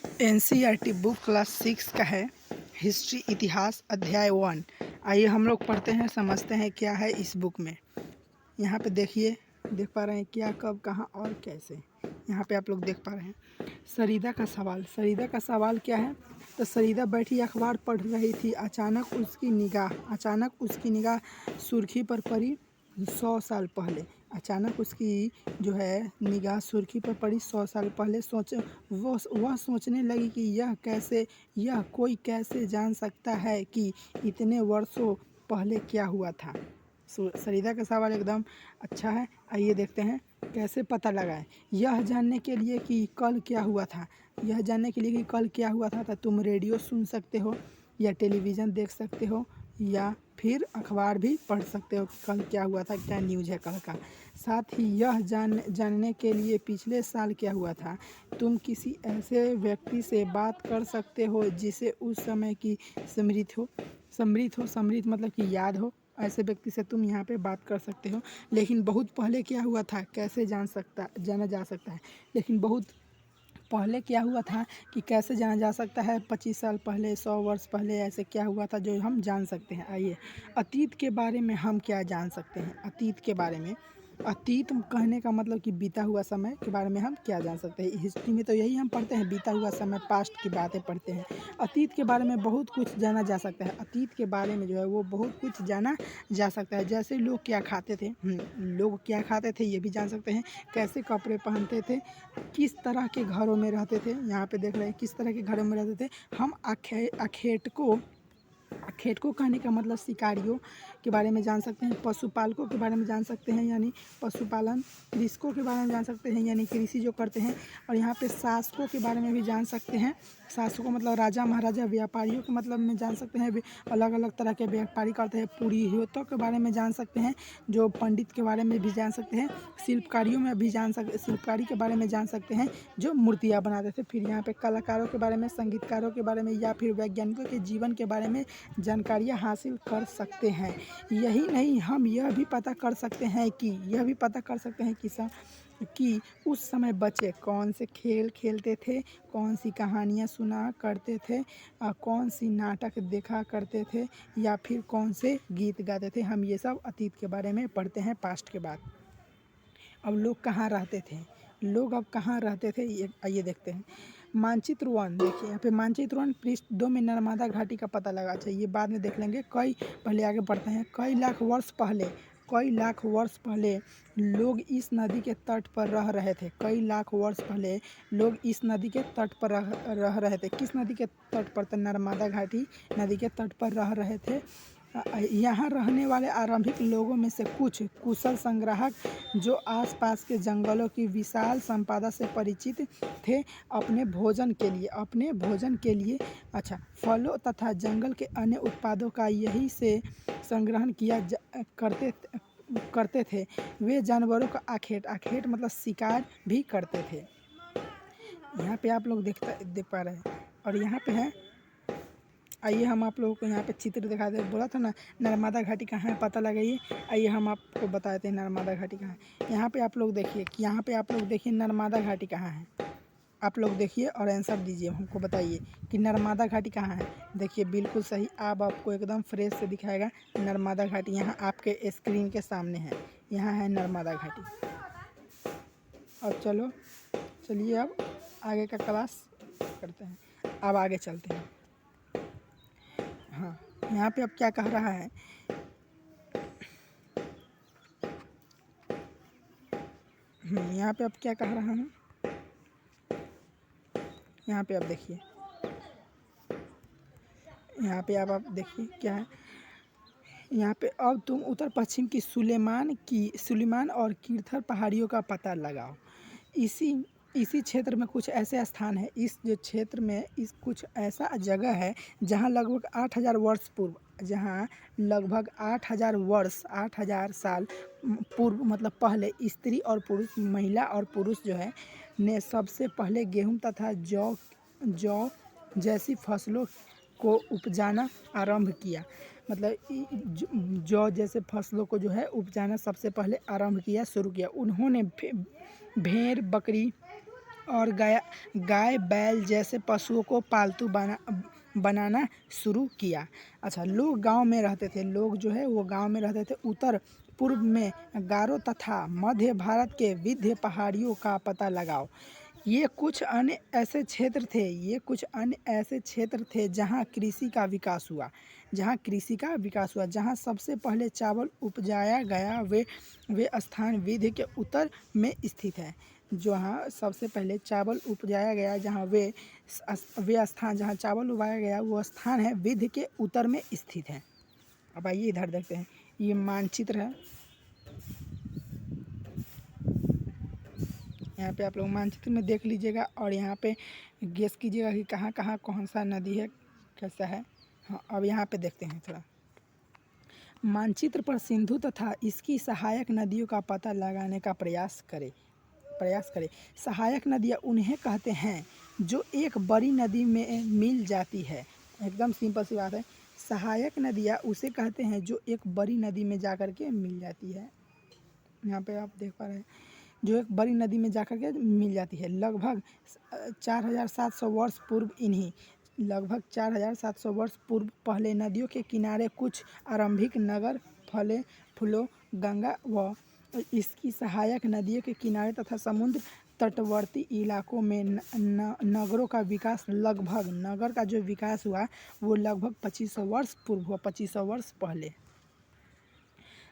NCERT book class 6 का है। History इतिहास अध्याय 1। आइए हम लोग पढ़ते हैं, समझते हैं क्या है इस बुक में। यहाँ पे देखिए, देख पा रहे हैं क्या, कब, कहाँ और कैसे। यहाँ पे आप लोग देख पा रहे हैं सरीदा का सवाल। सरीदा का सवाल क्या है? तो सरीदा बैठी अखबार पढ़ रही थी। अचानक उसकी निगाह सुर्खी पर पड़ी 100 साल पहले। अचानक उसकी जो है निगाह सुर्खी पर पड़ी 100 साल पहले। वह सोचने लगी कि यह कोई कैसे जान सकता है कि इतने वर्षों पहले क्या हुआ था। सरीदा का सवाल एकदम अच्छा है। आइए देखते हैं कैसे पता लगाएं। यह जानने के लिए कि कल क्या हुआ था। यह जानने के लिए कि कल क्या हुआ था तो तुम रेडियो सुन सकते हो या टेलीविज़न देख सकते हो या फिर अखबार भी पढ़ सकते हो कि कल क्या हुआ था, क्या न्यूज़ है कल का। साथ ही यह जानने के लिए पिछले साल क्या हुआ था। तुम किसी ऐसे व्यक्ति से बात कर सकते हो जिसे उस समय की समृद्ध मतलब कि याद हो। ऐसे व्यक्ति से तुम यहाँ पे बात कर सकते हो। लेकिन बहुत पहले क्या हुआ था कैसे जाना जा सकता है। लेकिन बहुत पहले क्या हुआ था कि कैसे जाना जा सकता है। 25 साल पहले, 100 वर्ष पहले ऐसे क्या हुआ था जो हम जान सकते हैं। आइए, अतीत के बारे में हम क्या जान सकते हैं। अतीत के बारे में, अतीत कहने का मतलब कि बीता हुआ समय के बारे में हम क्या जान सकते हैं। हिस्ट्री में तो यही हम पढ़ते हैं, बीता हुआ समय, पास्ट की बातें पढ़ते हैं। अतीत के बारे में बहुत कुछ जाना जा सकता है। अतीत के बारे में जो है वो बहुत कुछ जाना जा सकता है। जैसे लोग क्या खाते थे, लोग क्या खाते थे ये भी जान सकते हैं। कैसे कपड़े पहनते थे, किस तरह के घरों में रहते थे। यहाँ पे देख रहे हैं किस तरह के घरों में रहते थे। हम अखेटको कहने का मतलब शिकारियों के बारे में जान सकते हैं। पशुपालकों के बारे में जान सकते हैं, यानी पशुपालन। कृषकों के बारे में जान सकते हैं, यानी कृषि जो करते हैं। और यहाँ पे शासकों के बारे में भी जान सकते हैं। शासकों मतलब राजा महाराजा। व्यापारियों के मतलब में जान सकते हैं, अलग अलग तरह के व्यापारी करते हैं। पुरोहितों के बारे में जान सकते हैं, जो पंडित के बारे में भी जान सकते हैं। शिल्पकारी के बारे में जान सकते हैं, जो मूर्तियाँ बनाते थे। फिर यहाँ पे कलाकारों के बारे में, संगीतकारों के बारे में या फिर वैज्ञानिकों के जीवन के बारे में जानकारियाँ हासिल कर सकते हैं। यही नहीं, हम यह भी पता कर सकते हैं कि उस समय बच्चे कौन से खेल खेलते थे, कौन सी कहानियाँ सुना करते थे, कौन सी नाटक देखा करते थे या फिर कौन से गीत गाते थे। हम ये सब अतीत के बारे में पढ़ते हैं, पास्ट के बाद। अब लोग कहाँ रहते थे, ये आइए देखते हैं। मानचित्र 1 देखिए, यहाँ पे मानचित्र 1 पृष्ठ 2 में नर्मदा घाटी का पता लगा। अच्छा, ये बाद में देख लेंगे। पहले आगे बढ़ते हैं। कई लाख वर्ष पहले लोग इस नदी के तट पर रह रहे थे। कई लाख वर्ष पहले लोग इस नदी के तट पर रह रहे थे। किस नदी के तट पर? तो नर्मदा घाटी नदी के तट पर रह रहे थे। यहाँ रहने वाले आरंभिक लोगों में से कुछ कुशल संग्राहक, जो आसपास के जंगलों की विशाल संपदा से परिचित थे, अपने भोजन के लिए अच्छा, फलों तथा जंगल के अन्य उत्पादों का यहीं से संग्रहण करते थे। वे जानवरों का आखेट मतलब शिकार भी करते थे। यहाँ पे आप लोग देख पा रहे हैं। और यहाँ पे है, आइए हम आप लोगों को यहाँ पे चित्र दिखा दे। बोला था ना नर्मदा घाटी कहाँ है, पता लगाइए। आइए हम आपको बताते हैं नर्मदा घाटी कहाँ है। यहाँ पे आप लोग देखिए नर्मदा घाटी कहाँ है। आप लोग देखिए और आंसर दीजिए, हमको बताइए कि नर्मदा घाटी कहाँ है। देखिए बिल्कुल सही, अब आपको एकदम फ्रेश से दिखाएगा नर्मदा घाटी। यहाँ आपके स्क्रीन के सामने है, यहाँ है नर्मदा घाटी। और चलिए अब आगे का क्लास करते हैं। अब आगे चलते हैं। हाँ, यहाँ पे अब क्या कह रहा है, यहाँ पे अब क्या कह रहा हूँ, यहाँ पे आप देखिए, यहाँ पे आप देखिए क्या है। यहाँ पे अब तुम उत्तर पश्चिम की सुलेमान और कीर्थर पहाड़ियों का पता लगाओ। इसी क्षेत्र में कुछ ऐसे स्थान है, इस जो क्षेत्र में कुछ ऐसा जगह है जहाँ लगभग 8,000 साल पूर्व मतलब पहले स्त्री और पुरुष, महिला और पुरुष जो है ने सबसे पहले गेहूं तथा जौ जैसी फसलों को उपजाना आरंभ किया। मतलब जौ जैसे फसलों को जो है उपजाना सबसे पहले आरंभ किया, शुरू किया। उन्होंने भेड़, बकरी और गाय बैल जैसे पशुओं को पालतू बनाना शुरू किया। अच्छा, लोग गांव में रहते थे, लोग जो है वो गांव में रहते थे। उत्तर पूर्व में गारो तथा मध्य भारत के विंध्य पहाड़ियों का पता लगाओ। ये कुछ अन्य ऐसे क्षेत्र थे, जहाँ कृषि का विकास हुआ, जहाँ सबसे पहले चावल उपजाया गया। वे स्थान विंध्य के उत्तर में स्थित है। जहाँ सबसे पहले चावल उपजाया गया, वे स्थान जहाँ चावल उगाया गया वो स्थान है विंध्य के उत्तर में स्थित है। अब आइए इधर देखते हैं, ये मानचित्र है। यहाँ पे आप लोग मानचित्र में देख लीजिएगा और यहाँ पे गेस कीजिएगा कि कहाँ कहाँ कौन सा नदी है, कैसा है। हाँ, अब यहाँ पे देखते हैं थोड़ा। मानचित्र पर सिंधु तथा इसकी सहायक नदियों का पता लगाने का प्रयास करें। सहायक नदियाँ उन्हें कहते हैं जो एक बड़ी नदी में मिल जाती है। एकदम सिंपल सी बात है। सहायक नदियाँ उसे कहते हैं जो एक बड़ी नदी में जाकर के मिल जाती है। यहाँ पे आप देख पा रहे हैं, जो एक बड़ी नदी में जाकर के मिल जाती है। लगभग 4700 वर्ष पूर्व लगभग 4700 वर्ष पूर्व पहले नदियों के किनारे कुछ आरंभिक नगर फूलों गंगा व इसकी सहायक नदियों के किनारे तथा समुद्र तटवर्ती इलाकों में नगरों का विकास नगर का जो विकास हुआ वो लगभग 2500 वर्ष पूर्व हुआ, 2500 वर्ष पहले।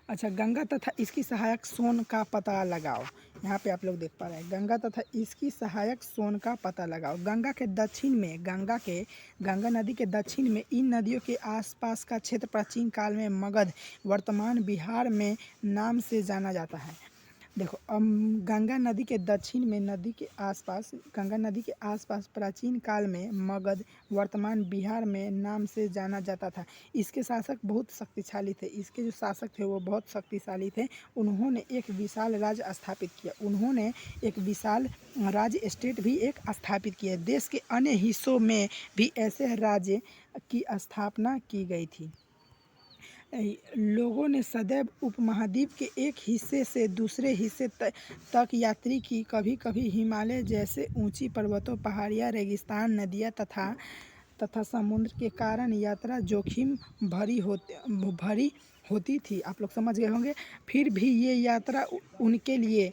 अच्छा, गंगा तथा इसकी सहायक सोन का पता लगाओ। यहाँ पे आप लोग देख पा रहे हैं, गंगा तथा इसकी सहायक सोन का पता लगाओ। गंगा नदी के दक्षिण में इन नदियों के आसपास का क्षेत्र प्राचीन काल में मगध, वर्तमान बिहार में नाम से जाना जाता है। देखो, गंगा नदी के दक्षिण में गंगा नदी के आसपास प्राचीन काल में मगध, वर्तमान बिहार में नाम से जाना जाता था। इसके शासक बहुत शक्तिशाली थे। इसके जो शासक थे वो बहुत शक्तिशाली थे। उन्होंने एक विशाल राज्य स्थापित किया। उन्होंने एक विशाल राज्य स्टेट भी स्थापित किया। देश के अन्य हिस्सों में भी ऐसे राज्य की स्थापना की गई थी। लोगों ने सदैव उपमहाद्वीप के एक हिस्से से दूसरे हिस्से तक यात्रा की। कभी कभी हिमालय जैसे ऊंची पर्वतों, पहाड़ियाँ, रेगिस्तान, नदियाँ तथा समुद्र के कारण यात्रा जोखिम भरी होती थी। आप लोग समझ गए होंगे। फिर भी ये यात्रा उनके लिए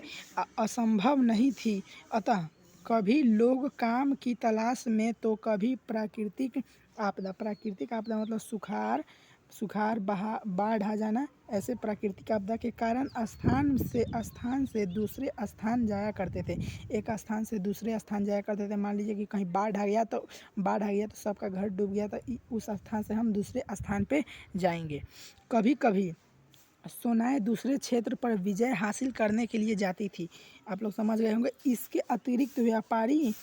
असंभव नहीं थी। अतः कभी लोग काम की तलाश में तो कभी प्राकृतिक आपदा मतलब सुखाड़, बाढ़ आ जाना, ऐसे प्राकृतिक आपदा के कारण स्थान से दूसरे स्थान जाया करते थे। एक स्थान से दूसरे स्थान जाया करते थे। मान लीजिए कि कहीं बाढ़ आ गया तो सबका घर डूब गया, तो उस स्थान से हम दूसरे स्थान पे जाएंगे। कभी कभी सेनाएं दूसरे क्षेत्र पर विजय हासिल करने के लिए जाती थी। आप लोग समझ गए होंगे। इसके अतिरिक्त व्यापारी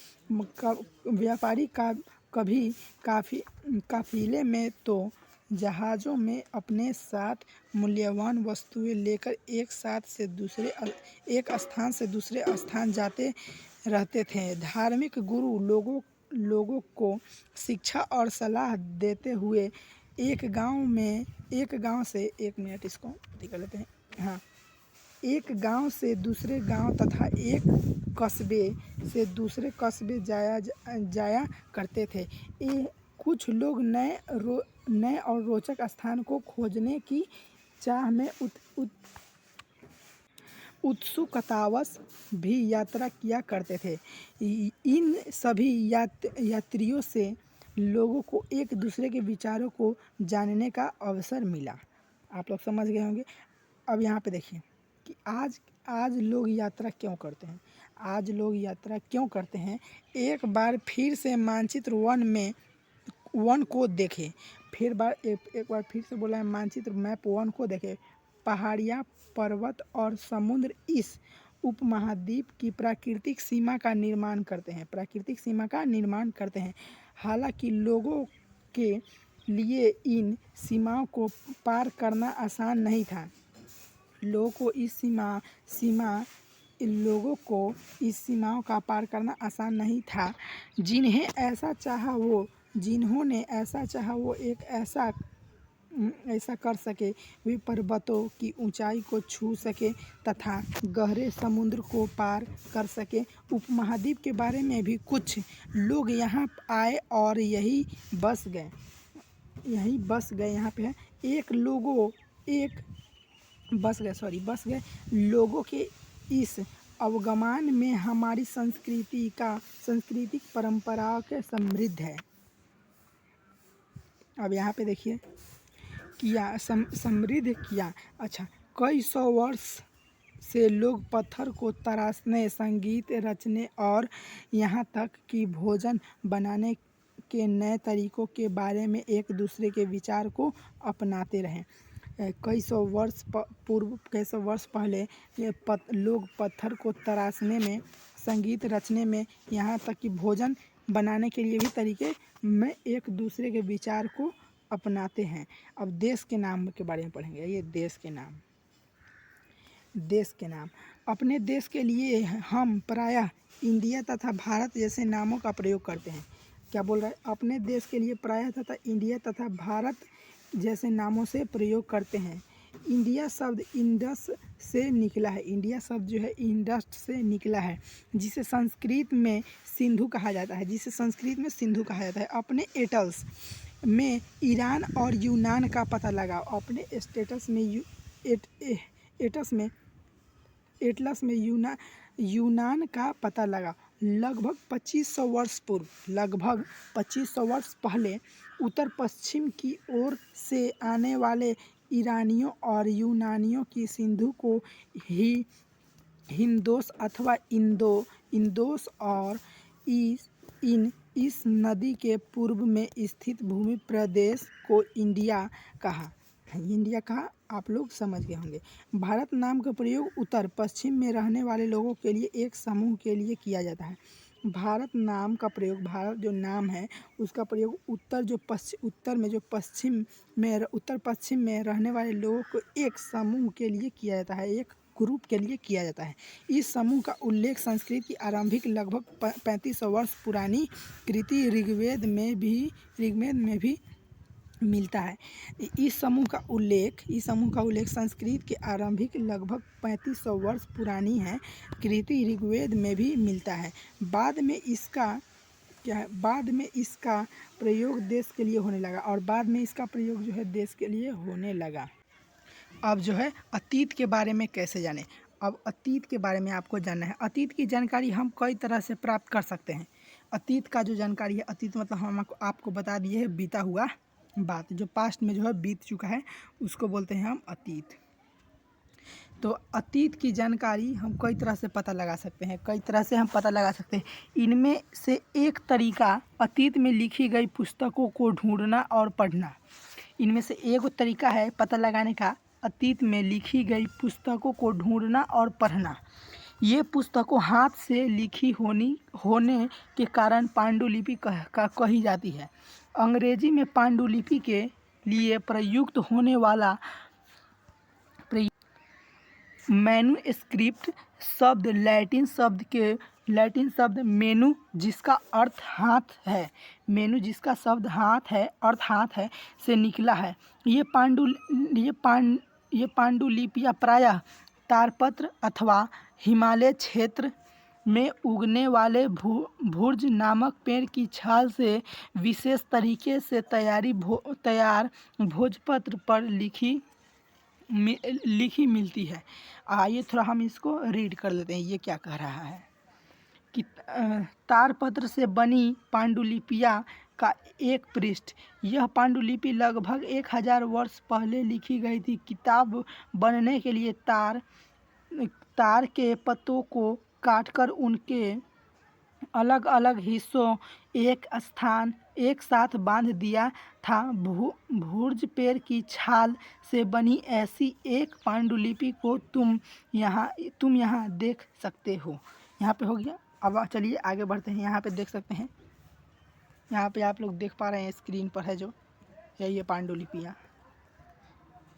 का कभी काफिले में तो जहाज़ों में अपने साथ मूल्यवान वस्तुएं लेकर एक स्थान से दूसरे स्थान जाते रहते थे। धार्मिक गुरु लोगों को शिक्षा और सलाह देते हुए एक गांव से दूसरे गांव तथा एक कस्बे से दूसरे कस्बे जाया करते थे। कुछ लोग नए और रोचक स्थान को खोजने की चाह में उत्सुकतावश भी यात्रा किया करते थे। इन सभी यात्रियों से लोगों को एक दूसरे के विचारों को जानने का अवसर मिला। आप लोग समझ गए होंगे। अब यहाँ पे देखिए कि आज लोग यात्रा क्यों करते हैं। एक बार फिर से मानचित्र वन को देखें। एक बार फिर से बोला है, मानचित्र मैप 1 को देखें। पहाड़ियाँ, पर्वत और समुद्र इस उपमहाद्वीप की प्राकृतिक सीमा का निर्माण करते हैं। हालांकि लोगों के लिए इन सीमाओं को पार करना आसान नहीं था। लोगों को इस सीमाओं का पार करना आसान नहीं था। जिन्होंने ऐसा चाहा वो एक ऐसा ऐसा कर सके, वे पर्वतों की ऊंचाई को छू सके तथा गहरे समुद्र को पार कर सके। उपमहाद्वीप के बारे में भी कुछ लोग यहाँ आए और यही बस गए। यहाँ पे है एक बस गए लोगों के इस अवगमन में हमारी सांस्कृतिक परंपराओं के समृद्ध है। अब यहाँ पे देखिए समृद्ध किया। अच्छा, कई सौ वर्ष से लोग पत्थर को तराशने, संगीत रचने और यहाँ तक कि भोजन बनाने के नए तरीकों के बारे में एक दूसरे के विचार को अपनाते रहे। कई सौ वर्ष पहले लोग पत्थर को तराशने में, संगीत रचने में, यहाँ तक कि भोजन बनाने के लिए भी तरीके में एक दूसरे के विचार को अपनाते हैं। अब देश के नाम के बारे में पढ़ेंगे। ये देश के नाम अपने देश के लिए हम प्रायः इंडिया तथा भारत जैसे नामों का प्रयोग करते हैं। क्या बोल रहा है? अपने देश के लिए प्रायः तथा इंडिया तथा भारत जैसे नामों से प्रयोग करते हैं। इंडिया शब्द इंडस से निकला है। इंडिया शब्द जो है इंडस से निकला है, जिसे संस्कृत में सिंधु कहा जाता है। अपने एटल्स में ईरान और यूनान का पता लगाओ। अपने एटलस में यूनान का पता लगा। लगभग 2500 वर्ष पहले उत्तर पश्चिम की ओर से आने वाले ईरानियों और यूनानियों की सिंधु को ही हिंदोस अथवा इंदोस और इस नदी के पूर्व में स्थित भूमि प्रदेश को इंडिया कहा। आप लोग समझ गए होंगे। भारत नाम का प्रयोग उत्तर पश्चिम में रहने वाले लोगों के लिए एक समूह के लिए किया जाता है। भारत नाम का प्रयोग, भारत जो नाम है उसका प्रयोग उत्तर पश्चिम में रहने वाले लोगों को एक समूह के लिए किया जाता है, एक ग्रुप के लिए किया जाता है। इस समूह का उल्लेख संस्कृत की आरंभिक लगभग 3500 वर्ष पुरानी कृति ऋग्वेद में भी मिलता है। इस समूह का उल्लेख संस्कृत के आरंभिक लगभग 3500 वर्ष पुरानी है कृति ऋग्वेद में भी मिलता है। बाद में इसका प्रयोग देश के लिए होने लगा। अब जो है अतीत के बारे में कैसे जाने। अब अतीत के बारे में आपको जानना है। अतीत की जानकारी हम कई तरह से प्राप्त कर सकते हैं। अतीत का जो जानकारी है, अतीत मतलब हम आपको बता दिए है बीता हुआ बात, जो पास्ट में जो है बीत चुका है उसको बोलते हैं हम अतीत। तो अतीत की जानकारी हम कई तरह से पता लगा सकते हैं। इनमें से एक तरीका अतीत में लिखी गई पुस्तकों को ढूंढना और पढ़ना। इनमें से एक तरीका है पता लगाने का, अतीत में लिखी गई पुस्तकों को ढूंढना और पढ़ना। ये पुस्तकों हाथ से लिखी होने के कारण पांडुलिपि कही जाती है। अंग्रेजी में पांडुलिपि के लिए प्रयुक्त होने वाला मैन्युस्क्रिप्ट शब्द लैटिन शब्द मेनु जिसका अर्थ हाथ है से निकला है। ये पांडुलिपियाँ प्रायः तारपत्र अथवा हिमालय क्षेत्र में उगने वाले भुर्ज नामक पेड़ की छाल से विशेष तरीके से तैयार भोजपत्र पर लिखी मिलती है। आइए थोड़ा हम इसको रीड कर लेते हैं, ये क्या कह रहा है कि तारपत्र से बनी पांडुलिपियाँ का एक पृष्ठ। यह पांडुलिपि लगभग 1000 वर्ष पहले लिखी गई थी। किताब बनने के लिए तार के पत्तों को काटकर उनके अलग अलग हिस्सों एक साथ बांध दिया था। भुर्ज पेड़ की छाल से बनी ऐसी एक पांडुलिपि को तुम यहाँ देख सकते हो। यहाँ पे हो गया। अब चलिए आगे बढ़ते हैं। यहाँ पे देख सकते हैं, यहाँ पे आप लोग देख पा रहे हैं स्क्रीन पर है जो यही है पांडुलिपियाँ।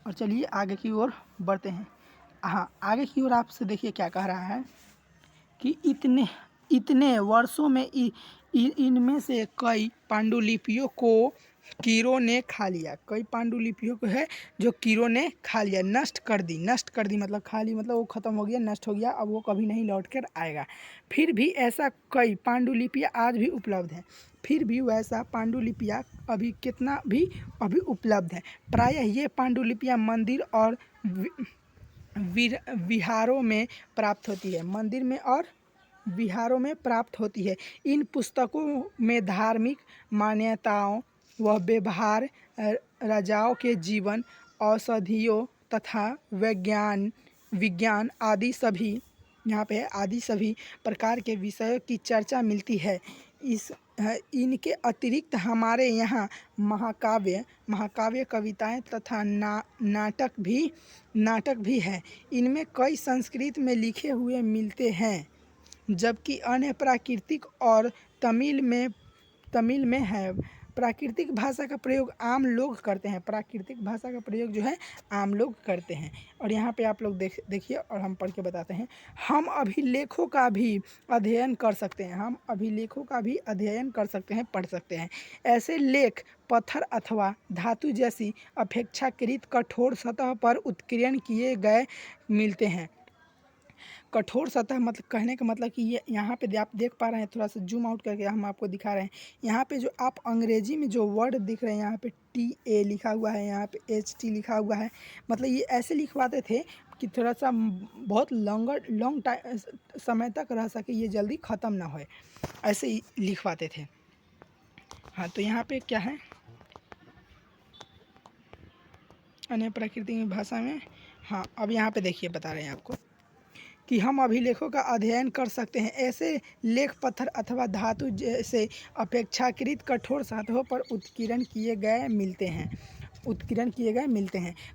और चलिए आगे की ओर बढ़ते हैं। हाँ, आगे की ओर आपसे देखिए क्या कह रहा है कि इतने वर्षों में इनमें से कई पांडुलिपियों को कीड़ों ने खा लिया। कई पांडुलिपियों को है जो कीड़ों ने खा लिया, नष्ट कर दी। नष्ट कर दी मतलब खाली मतलब वो ख़त्म हो गया, नष्ट हो गया, अब वो कभी नहीं लौट कर आएगा। फिर भी ऐसा कई पांडुलिपियाँ आज भी उपलब्ध हैं। फिर भी वैसा पांडुलिपियाँ अभी कितना भी अभी उपलब्ध है। प्रायः ये पांडुलिपियाँ मंदिर और विहारों में प्राप्त होती है। मंदिर में और विहारों में प्राप्त होती है। इन पुस्तकों में धार्मिक मान्यताओं व व्यवहार, राजाओं के जीवन, औषधियों तथा विज्ञान आदि सभी, यहाँ पे आदि सभी प्रकार के विषयों की चर्चा मिलती है। इनके अतिरिक्त हमारे यहाँ महाकाव्य कविताएं तथा नाटक भी है। इनमें कई संस्कृत में लिखे हुए मिलते हैं, जबकि अन्य प्राकृतिक और तमिल में है। प्राकृतिक भाषा का प्रयोग आम लोग करते हैं। प्राकृतिक भाषा का प्रयोग जो है आम लोग करते हैं। और यहाँ पे आप लोग देखिए और हम पढ़ के बताते हैं। हम अभिलेखों का भी अध्ययन कर सकते हैं। हम अभिलेखों का भी अध्ययन कर सकते हैं, पढ़ सकते हैं। ऐसे लेख पत्थर अथवा धातु जैसी अपेक्षाकृत कठोर सतह पर उत्कीर्ण किए गए मिलते हैं। कठोर सतह मतलब कहने का मतलब कि ये यहाँ पे आप देख पा रहे हैं, थोड़ा सा जूम आउट करके हम आपको दिखा रहे हैं। यहाँ पे जो आप अंग्रेजी में जो वर्ड दिख रहे हैं, यहाँ पे TA लिखा हुआ है, यहाँ पे HT लिखा हुआ है, मतलब ये ऐसे लिखवाते थे कि थोड़ा सा बहुत लॉन्ग टाइम समय तक रह सके, ये जल्दी ख़त्म ना हो, ऐसे ही लिखवाते थे। हाँ, तो यहाँ पे क्या है, अन्य प्राकृतिक भाषा में। हाँ, अब यहाँ पे देखिए बता रहे हैं आपको कि हम अभिलेखों का अध्ययन कर सकते हैं। ऐसे लेख पत्थर अथवा धातु जैसे अपेक्षाकृत कठोर सतहों पर उत्कीर्ण किए गए मिलते हैं।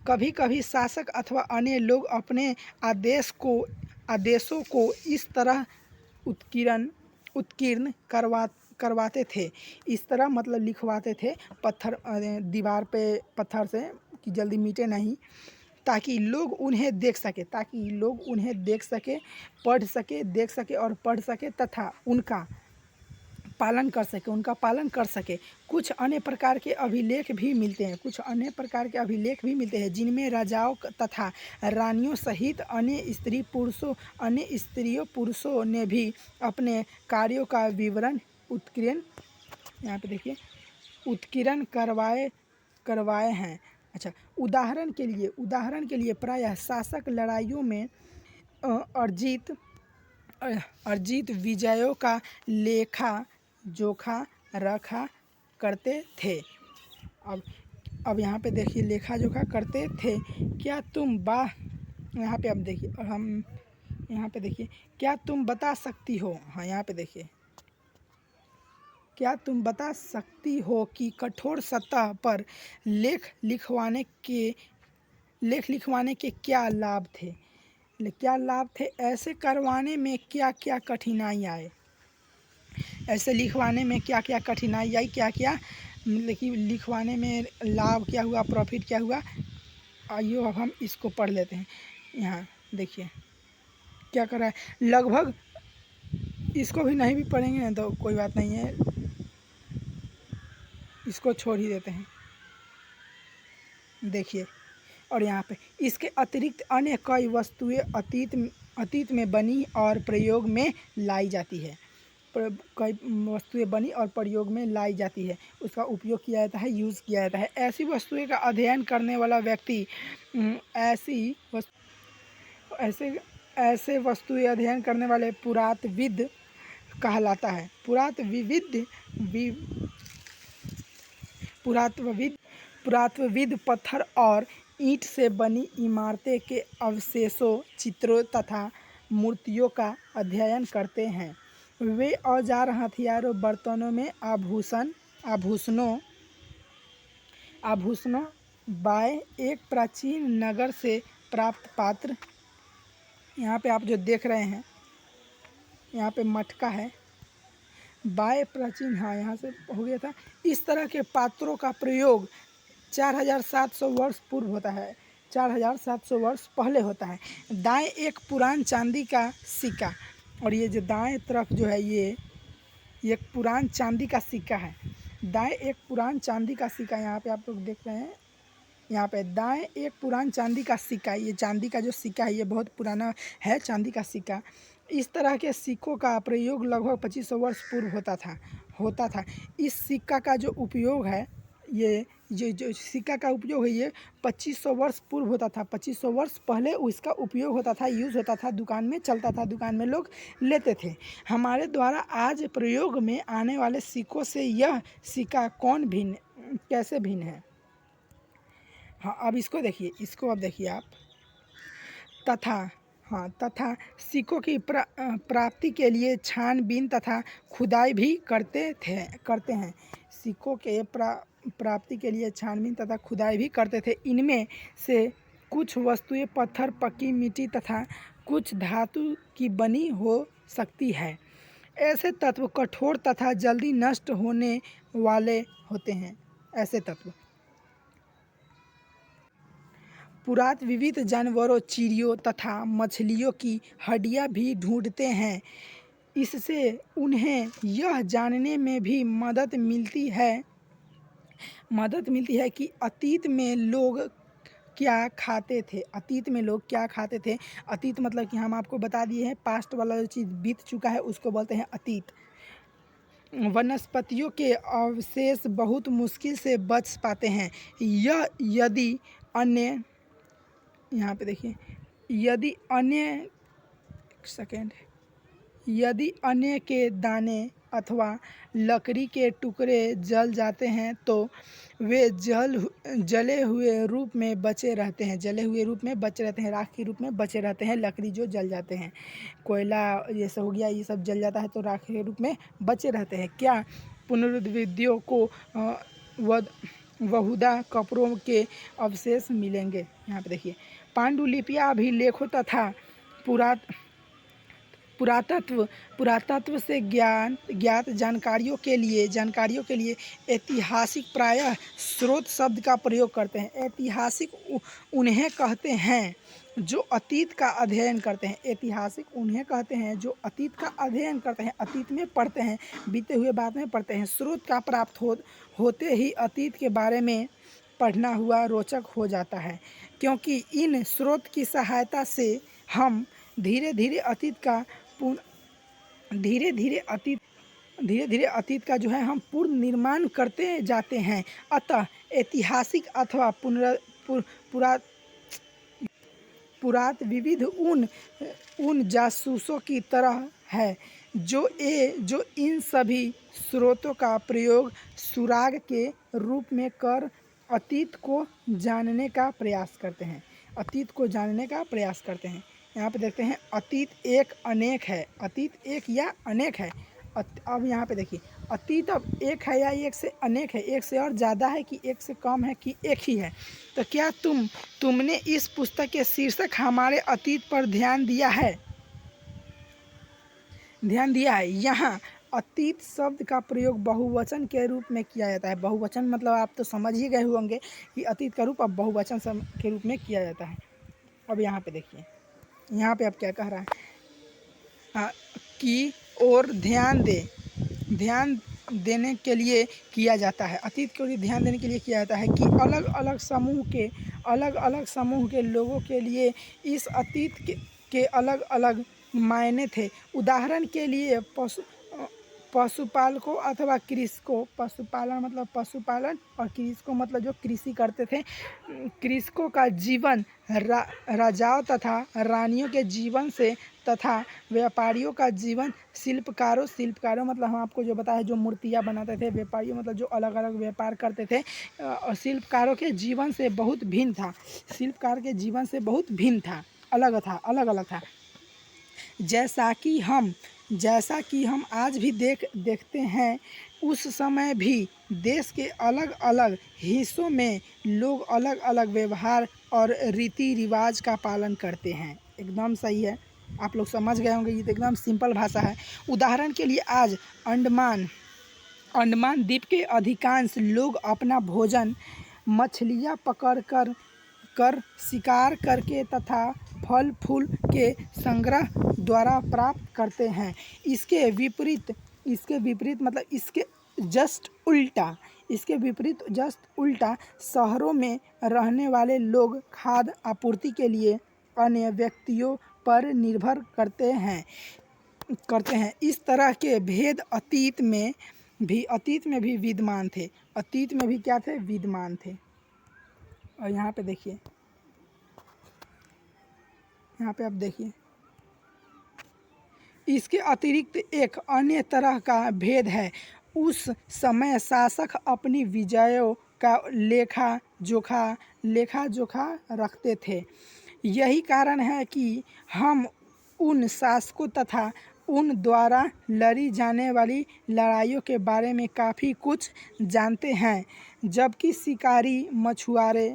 कभी कभी शासक अथवा अन्य लोग अपने आदेशों को इस तरह उत्कीर्ण करवाते थे। इस तरह मतलब लिखवाते थे पत्थर दीवार पे पत्थर से कि जल्दी मिटे नहीं, ताकि लोग उन्हें देख सके, पढ़ सके, देख सके और पढ़ सके तथा उनका पालन कर सके। कुछ अन्य प्रकार के अभिलेख भी मिलते हैं, जिनमें राजाओं तथा रानियों सहित अन्य स्त्रियों पुरुषों ने भी अपने कार्यों का विवरण उत्कीर्ण, यहाँ पे देखिए, उत्कीर्ण करवाए हैं। अच्छा, उदाहरण के लिए प्रायः शासक लड़ाइयों में अर्जित विजयों का लेखा जोखा रखा करते थे। अब यहाँ पे देखिए, लेखा जोखा करते थे। क्या तुम यहाँ पे अब देखिए, और हम यहाँ पे देखिए, क्या तुम बता सकती हो, हाँ यहाँ पे देखिए, क्या तुम बता सकती हो कि कठोर सतह पर लेख लिखवाने के क्या लाभ थे? ऐसे करवाने में क्या क्या कठिनाई आए? क्या क्या मतलब कि लिखवाने में लाभ क्या हुआ, प्रॉफिट क्या हुआ? आइए अब हम इसको पढ़ लेते हैं। यहाँ देखिए क्या कर रहा है, लगभग इसको भी नहीं भी पढ़ेंगे ना तो कोई बात नहीं है, इसको छोड़ ही देते हैं। देखिए, और यहाँ पे इसके अतिरिक्त अन्य कई वस्तुएं अतीत में बनी और प्रयोग में लाई जाती है। उसका उपयोग किया जाता है, यूज़ किया जाता है। ऐसी वस्तुएं का अध्ययन करने वाला व्यक्ति ऐसे वस्तुएं अध्ययन करने वाले पुरातत्वविद कहलाता है। पुरातत्वविद पत्थर और ईंट से बनी इमारतें के अवशेषों, चित्रों तथा मूर्तियों का अध्ययन करते हैं। वे औजार, हथियारों, बर्तनों में आभूषणों बाय एक प्राचीन नगर से प्राप्त पात्र, यहाँ पे आप जो देख रहे हैं, यहाँ पे मटका है, बाय प्राचीन, हाँ यहाँ से हो गया था। इस तरह के पात्रों का प्रयोग 4700 वर्ष पूर्व होता है, 4700 वर्ष पहले होता है। दाएं एक पुरान चांदी का सिक्का, और ये जो दाएं तरफ जो है ये एक पुरान चांदी का सिक्का है। दाएं एक पुरान चांदी का सिक्का, यहाँ पे आप लोग देख रहे हैं, यहाँ पे दाएं एक पुरान चांदी का सिक्का, ये चांदी का जो सिक्का है ये बहुत पुराना है चांदी का सिक्का। इस तरह के सिक्कों का प्रयोग लगभग 2500 वर्ष पूर्व होता था। इस सिक्का का जो उपयोग है, ये जो सिक्का का उपयोग है ये 2500 वर्ष पूर्व होता था। 2500 वर्ष पहले इसका उपयोग होता था, यूज़ होता था, दुकान में चलता था, दुकान में लोग लेते थे। हमारे द्वारा आज प्रयोग में आने वाले सिक्कों से यह सिक्का कैसे भिन्न है? हाँ, अब इसको देखिए, अब देखिए आप। तथा सिक्कों की प्राप्ति के लिए छानबीन तथा खुदाई भी करते हैं। सिक्कों के प्राप्ति के लिए छानबीन तथा खुदाई भी करते थे। इनमें से कुछ वस्तुएं पत्थर, पक्की मिट्टी तथा कुछ धातु की बनी हो सकती है। ऐसे तत्व कठोर तथा जल्दी नष्ट होने वाले होते हैं। ऐसे तत्व पुरात विविध जानवरों, चिड़ियों तथा मछलियों की हड्डियां भी ढूंढते हैं। इससे उन्हें यह जानने में भी मदद मिलती है कि अतीत में लोग क्या खाते थे। अतीत मतलब कि हम आपको बता दिए हैं, पास्ट वाला जो चीज़ बीत चुका है उसको बोलते हैं अतीत। वनस्पतियों के अवशेष बहुत मुश्किल से बच पाते हैं। यदि अन्य के दाने अथवा लकड़ी के टुकड़े जल जाते हैं तो वे जले हुए रूप में बचे रहते हैं, राख के रूप में बचे रहते हैं। लकड़ी जो जल जाते हैं, कोयला ये सब हो गया, ये सब जल जाता है तो राख के रूप में बचे रहते हैं। क्या पुनरुद्भिदों को बहुधा कपड़ों के अवशेष मिलेंगे? यहाँ पे देखिए, पांडुलिपियां अभिलेखों तथा पुरातत्व से ज्ञात जानकारियों के लिए ऐतिहासिक प्रायः स्रोत शब्द का प्रयोग करते हैं। ऐतिहासिक उन्हें कहते हैं जो अतीत का अध्ययन करते हैं। अतीत में पढ़ते हैं, बीते हुए बाद में पढ़ते हैं। स्रोत का प्राप्त होते ही अतीत के बारे में पढ़ना हुआ रोचक हो जाता है, क्योंकि इन स्रोत की सहायता से हम धीरे धीरे अतीत का जो है हम पूर्ण निर्माण करते जाते हैं। अतः ऐतिहासिक अथवा पुरात विविध उन जासूसों की तरह है जो इन सभी स्रोतों का प्रयोग सुराग के रूप में कर अतीत को जानने का प्रयास करते हैं। यहाँ पे देखते हैं, अतीत एक अनेक है। अब यहाँ पे देखिए, अतीत अब एक है या एक से अनेक है, एक से और ज़्यादा है कि एक से कम है कि एक ही है? तो क्या तुमने इस पुस्तक के शीर्षक हमारे अतीत पर ध्यान दिया है? यहाँ अतीत शब्द का प्रयोग बहुवचन के रूप में किया जाता है। बहुवचन मतलब आप तो समझ ही गए होंगे कि अतीत का रूप अब बहुवचन के रूप में किया जाता है। अब यहाँ पे देखिए, यहाँ पे अब क्या कह रहा है कि और ध्यान देने के लिए किया जाता है। अतीत की ओर ध्यान देने के लिए किया जाता है कि अलग अलग समूह के लोगों के लिए इस अतीत के अलग अलग मायने थे। उदाहरण के लिए पशुपालकों अथवा कृषकों, पशुपालन मतलब पशुपालन और कृषकों मतलब जो कृषि करते थे, कृषकों का जीवन राजाओं तथा रानियों के जीवन से तथा व्यापारियों का जीवन शिल्पकारों मतलब हम आपको जो बताया जो मूर्तियाँ बनाते थे, व्यापारियों मतलब जो अलग अलग व्यापार करते थे, शिल्पकारों के जीवन से बहुत भिन्न था, अलग था। जैसा कि हम आज भी देखते हैं, उस समय भी देश के अलग अलग हिस्सों में लोग अलग अलग व्यवहार और रीति रिवाज का पालन करते हैं। एकदम सही है, आप लोग समझ गए होंगे, ये तो एकदम सिंपल भाषा है। उदाहरण के लिए आज अंडमान द्वीप के अधिकांश लोग अपना भोजन मछलियाँ पकड़ कर शिकार करके तथा फल फूल के संग्रह द्वारा प्राप्त करते हैं। इसके विपरीत मतलब जस्ट उल्टा, इसके विपरीत जस्ट उल्टा शहरों में रहने वाले लोग खाद्य आपूर्ति के लिए अन्य व्यक्तियों पर निर्भर करते हैं। इस तरह के भेद अतीत में भी विद्यमान थे। अतीत में भी क्या थे? विद्यमान थे। और यहाँ पे देखिए, यहाँ पे आप देखिए, इसके अतिरिक्त एक अन्य तरह का भेद है। उस समय शासक अपनी विजयों का लेखा जोखा रखते थे। यही कारण है कि हम उन शासकों तथा उन द्वारा लड़ी जाने वाली लड़ाइयों के बारे में काफ़ी कुछ जानते हैं, जबकि शिकारी मछुआरे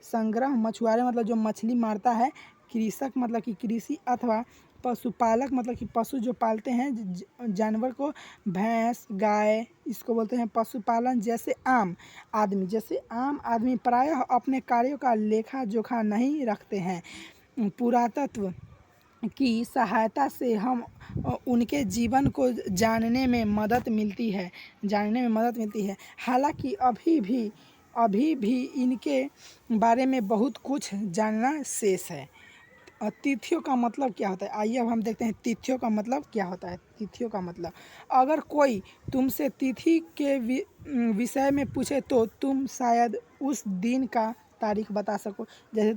संग्रह, मछुआरे मतलब जो मछली मारता है, कृषक मतलब कि कृषि, अथवा पशुपालक मतलब कि पशु जो पालते हैं जानवर को, भैंस गाय, इसको बोलते हैं पशुपालन, जैसे आम आदमी प्रायः अपने कार्यों का लेखा जोखा नहीं रखते हैं। पुरातत्व की सहायता से हम उनके जीवन को जानने में मदद मिलती है। हालांकि अभी भी इनके बारे में बहुत कुछ जानना शेष है। तिथियों का मतलब क्या होता है? आइए अब हम देखते हैं तिथियों का मतलब क्या होता है। तिथियों का मतलब, अगर कोई तुमसे तिथि के विषय में पूछे तो तुम शायद उस दिन का तारीख बता सको। जैसे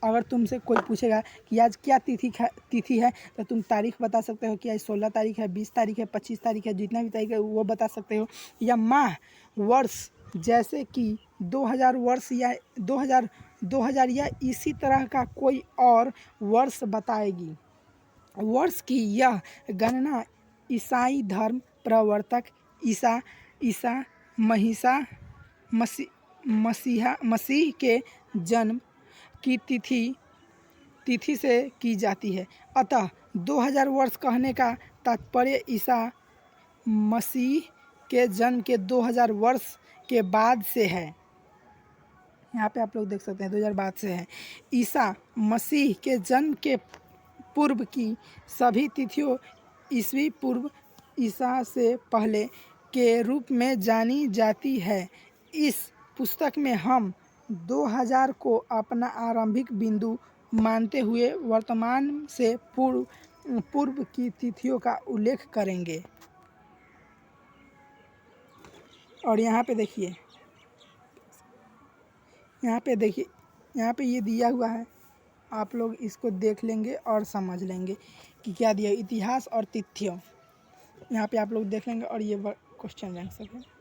अगर तुमसे कोई पूछेगा कि आज क्या तिथि है तो तुम तारीख बता सकते हो कि आज 16 तारीख है, 20 तारीख है, 25 तारीख है, जितना भी तारीख है वो बता सकते हो। या माह वर्ष, जैसे कि 2000 वर्ष या 2000 या इसी तरह का कोई और वर्ष बताएगी। वर्ष की यह गणना ईसाई धर्म प्रवर्तक मसीह के जन्म की तिथि से की जाती है। अतः 2000 वर्ष कहने का तात्पर्य ईसा मसीह के जन्म के 2000 वर्ष के बाद से है। यहाँ पे आप लोग देख सकते हैं 2000 बाद से है। ईसा मसीह के जन्म के पूर्व की सभी तिथियों ईसवी पूर्व ईसा से पहले के रूप में जानी जाती है। इस पुस्तक में हम 2000 को अपना आरंभिक बिंदु मानते हुए वर्तमान से पूर्व की तिथियों का उल्लेख करेंगे। और यहाँ पे देखिए, यहाँ पे ये दिया हुआ है, आप लोग इसको देख लेंगे और समझ लेंगे कि क्या दिया, इतिहास और तिथियों। यहाँ पे आप लोग देख लेंगे और ये क्वेश्चन आंसर है।